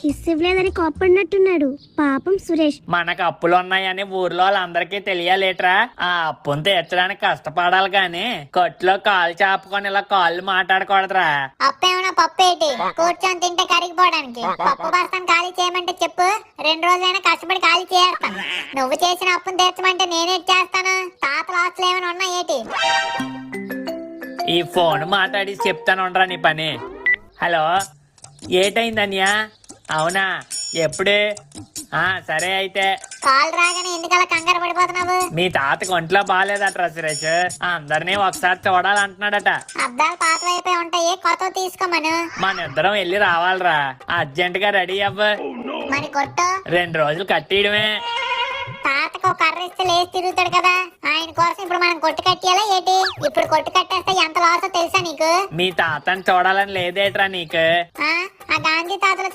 Kiss ఇవ్వలేదని కోప్పడినట్టున్నాడు పాపం సురేష్. మనకు అప్పులు ఉన్నాయని ఊర్లో వాళ్ళందరికీ తెలియాలేట్రా? ఆ అప్పును తీర్చడానికి కష్టపడాలి గాని కొట్లో కాలు చాపుకొని ఇలా కాళ్ళు మాట్లాడకూడదురా. అప్పేమన్నా పప్పు ఏంటి కూర్చొని తింటే కరిగిపోవడానికి? పప్పు బస్తాను ఖాళీ చేయమంటే చెప్పు, 2 రోజులైనా కష్టపడి ఖాళీ చేస్తాను. నువ్వు చేసిన అప్పును తీర్చమంటే నేనే చేస్తాను. తాతల ఆస్తులు ఏమైనా ఉన్నా ఏంటి? ఈ ఫోన్ మాట్లాడి చెప్తానుండ్రా నీ పని. హలో, ఏటైందన్యా? అవునా, ఎప్పుడు? సరే అయితే. కాల్ రాగానే ఎందుకలా కంగారు పడిపోతున్నావు? మీ తాతకు ఒంట్లో బాగాలేదట్రా సురేష్, అందరినీ ఒకసారి చూడాలంటున్నాడట. అద్దాలు పాత అయిపోయి ఉంటాయి, కొత్త తీసుకోమను. మన ఇద్దరం వెళ్ళి రావాలిరా, అర్జెంట్ గా రెడీ అవ్వ. మరి కొట్టు 2 రోజులు కట్టియడమే. తాతకు కర్ర ఇస్తే లేచి తిరుగుతాడు కదా, ఆయన కోసం ఇప్పుడు మనం కొట్టు కట్టేయాలా ఏంటి? ఇప్పుడు కొట్టు కట్టేస్తే ఎంత లాసో తెలుసా నీకు? మీ తాతని చూడాలని లేదేట్రా నీకు? ఆ గాంధీ తాతలు